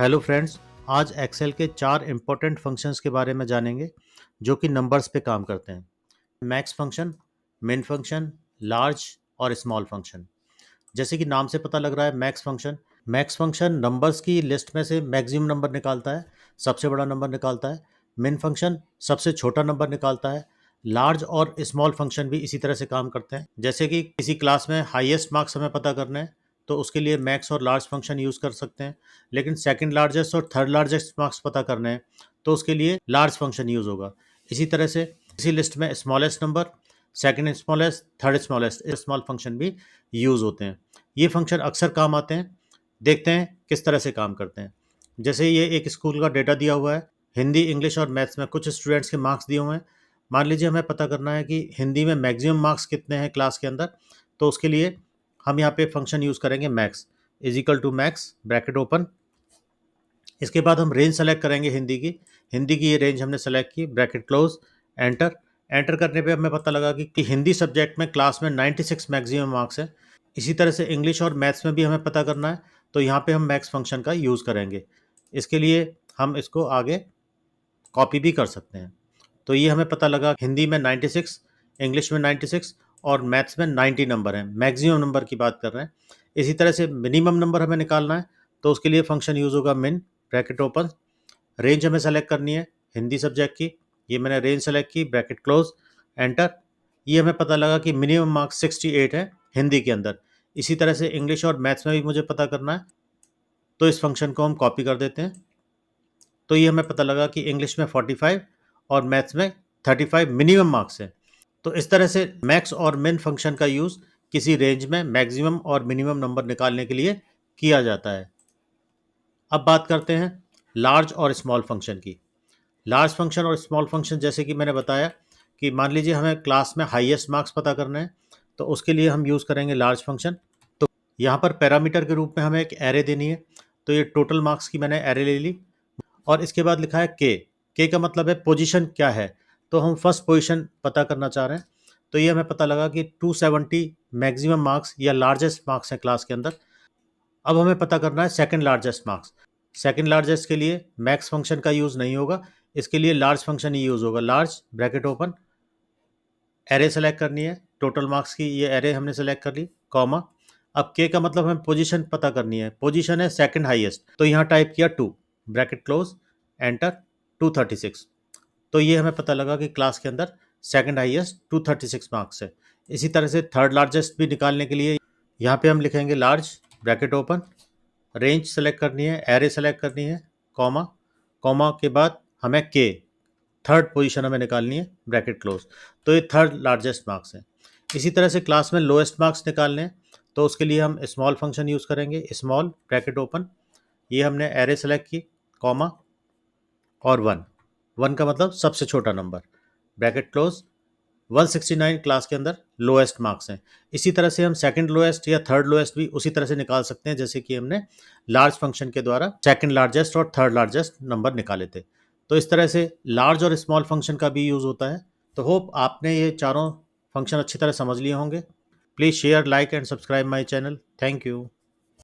Hello friends. आज Excel के 4 important functions के बारे में जानेंगे जो कि नंबर्स पे काम करते हैं। मैक्स फंक्शन, मिन फंक्शन, लार्ज और स्मॉल फंक्शन। जैसे कि नाम से पता लग रहा है, मैक्स फंक्शन नंबर्स की लिस्ट में से मैक्सिमम नंबर निकालता है, सबसे बड़ा नंबर निकालता है। मिन फंक्शन सबसे छोटा नंबर निकालता है। लार्ज और स्मॉल फंक्शन भी इसी तरह से काम करते हैं। जैसे कि किसी क्लास में हाईएस्ट मार्क्स हमें पता करने हैं, तो उसके लिए मैक्स और लार्ज फंक्शन यूज़ कर सकते हैं। लेकिन सेकंड लार्जेस्ट और थर्ड लार्जेस्ट मार्क्स पता करने हैं, तो उसके लिए लार्ज फंक्शन यूज़ होगा। इसी तरह से इसी लिस्ट में smallest number, second smallest, third smallest, small function भी यूज़ होते हैं। ये फंक्शन अक्सर काम आते हैं। देखते हैं किस तरह से काम करते हैं। जैसे ये एक स्कूल का डेटा दिया हुआ है। हिंदी, इंग्लिश और मैथ्स में कुछ स्टूडेंट्स के मार्क्स दिए हुए हैं। मान लीजिए हमें पता करना है कि हिंदी में मैक्सिमम मार्क्स कितने हैं क्लास के अंदर। तो उसके लिए हम यहाँ पे फंक्शन यूज़ करेंगे max is equal to max, bracket open. इसके बाद हम रेंज सेलेक्ट करेंगे हिंदी की ये रेंज हमने सेलेक्ट की, ब्रैकेट क्लोज, एंटर। एंटर करने पे हमें पता लगा कि हिंदी सब्जेक्ट में क्लास में 96 मैक्सिमम मार्क्स है। इसी तरह से इंग्लिश और मैथ्स में भी हमें पता करना है, तो यहाँ पे हम मैक्स फंक्शन का यूज़ करेंगे। इसके लिए हम इसको आगे कॉपी भी कर सकते हैं। तो ये हमें पता लगा हिंदी में 96, इंग्लिश में 96 और मैथ्स में 90 नंबर हैं। मैक्सिमम नंबर की बात कर रहे हैं। इसी तरह से मिनिमम नंबर हमें निकालना है, तो उसके लिए फंक्शन यूज़ होगा मिन, ब्रैकेट ओपन। रेंज हमें सेलेक्ट करनी है हिंदी सब्जेक्ट की। ये मैंने रेंज सेलेक्ट की, ब्रैकेट क्लोज, एंटर। ये हमें पता लगा कि मिनिमम मार्क्स 68 है हिंदी के अंदर। इसी तरह से इंग्लिश और मैथ्स में भी मुझे पता करना है, तो इस फंक्शन को हम कॉपी कर देते हैं। तो ये हमें पता लगा कि इंग्लिश में 45 और मैथ्स में 35 मिनिमम मार्क्स है। तो इस तरह से मैक्स और मिन फंक्शन का यूज़ किसी रेंज में मैक्सिमम और मिनिमम नंबर निकालने के लिए किया जाता है। अब बात करते हैं लार्ज और स्मॉल फंक्शन की। लार्ज फंक्शन और स्मॉल फंक्शन, जैसे कि मैंने बताया कि मान लीजिए हमें क्लास में हाईएस्ट मार्क्स पता करने हैं, तो उसके लिए हम यूज़ करेंगे लार्ज फंक्शन। तो यहाँ पर पैरामीटर के रूप में हमें एक एरे देनी है। तो ये टोटल मार्क्स की मैंने एरे ले ली और इसके बाद लिखा है के का मतलब है पोजीशन क्या है। तो हम फर्स्ट पोजीशन पता करना चाह रहे हैं। तो ये हमें पता लगा कि 270 मैक्सिमम मार्क्स या लार्जेस्ट मार्क्स हैं क्लास के अंदर। अब हमें पता करना है second largest marks. Second largest के लिए मैक्स फंक्शन का यूज़ नहीं होगा, इसके लिए लार्ज फंक्शन ही यूज़ होगा। Large, bracket open, array select करनी है टोटल मार्क्स की, ये एरे हमने सेलेक्ट कर ली, कॉमा। अब के का मतलब हमें पोजीशन पता करनी है। पोजीशन है सेकंड हाईएस्ट, तो यहाँ टाइप किया 2, ब्रैकेट क्लोज, एंटर। 236। तो ये हमें पता लगा कि क्लास के अंदर सेकंड हाईएस्ट 236 मार्क्स है। इसी तरह से थर्ड लार्जेस्ट भी निकालने के लिए यहाँ पे हम लिखेंगे large, bracket open, range select करनी है, एरे सेलेक्ट करनी है, कॉमा। कॉमा के बाद हमें के थर्ड पोजीशन हमें निकालनी है, ब्रैकेट क्लोज। तो ये थर्ड लार्जेस्ट मार्क्स है। इसी तरह से क्लास में लोएस्ट मार्क्स निकालने हैं, तो उसके लिए हम स्मॉल फंक्शन यूज़ करेंगे, स्मॉल, ब्रैकेट ओपन। ये हमने एरे सेलेक्ट की, कॉमा और 1। 1 का मतलब सबसे छोटा नंबर, ब्रैकेट क्लोज। 169 क्लास के अंदर लोएस्ट मार्क्स हैं। इसी तरह से हम सेकंड लोएस्ट या थर्ड लोएस्ट भी उसी तरह से निकाल सकते हैं, जैसे कि हमने लार्ज फंक्शन के द्वारा सेकंड लार्जेस्ट और थर्ड लार्जेस्ट नंबर निकाले थे। तो इस तरह से लार्ज और स्मॉल फंक्शन का भी यूज़ होता है। तो होप आपने ये चारों फंक्शन अच्छी तरह समझ लिए होंगे। Please share, like and subscribe my channel. Thank you.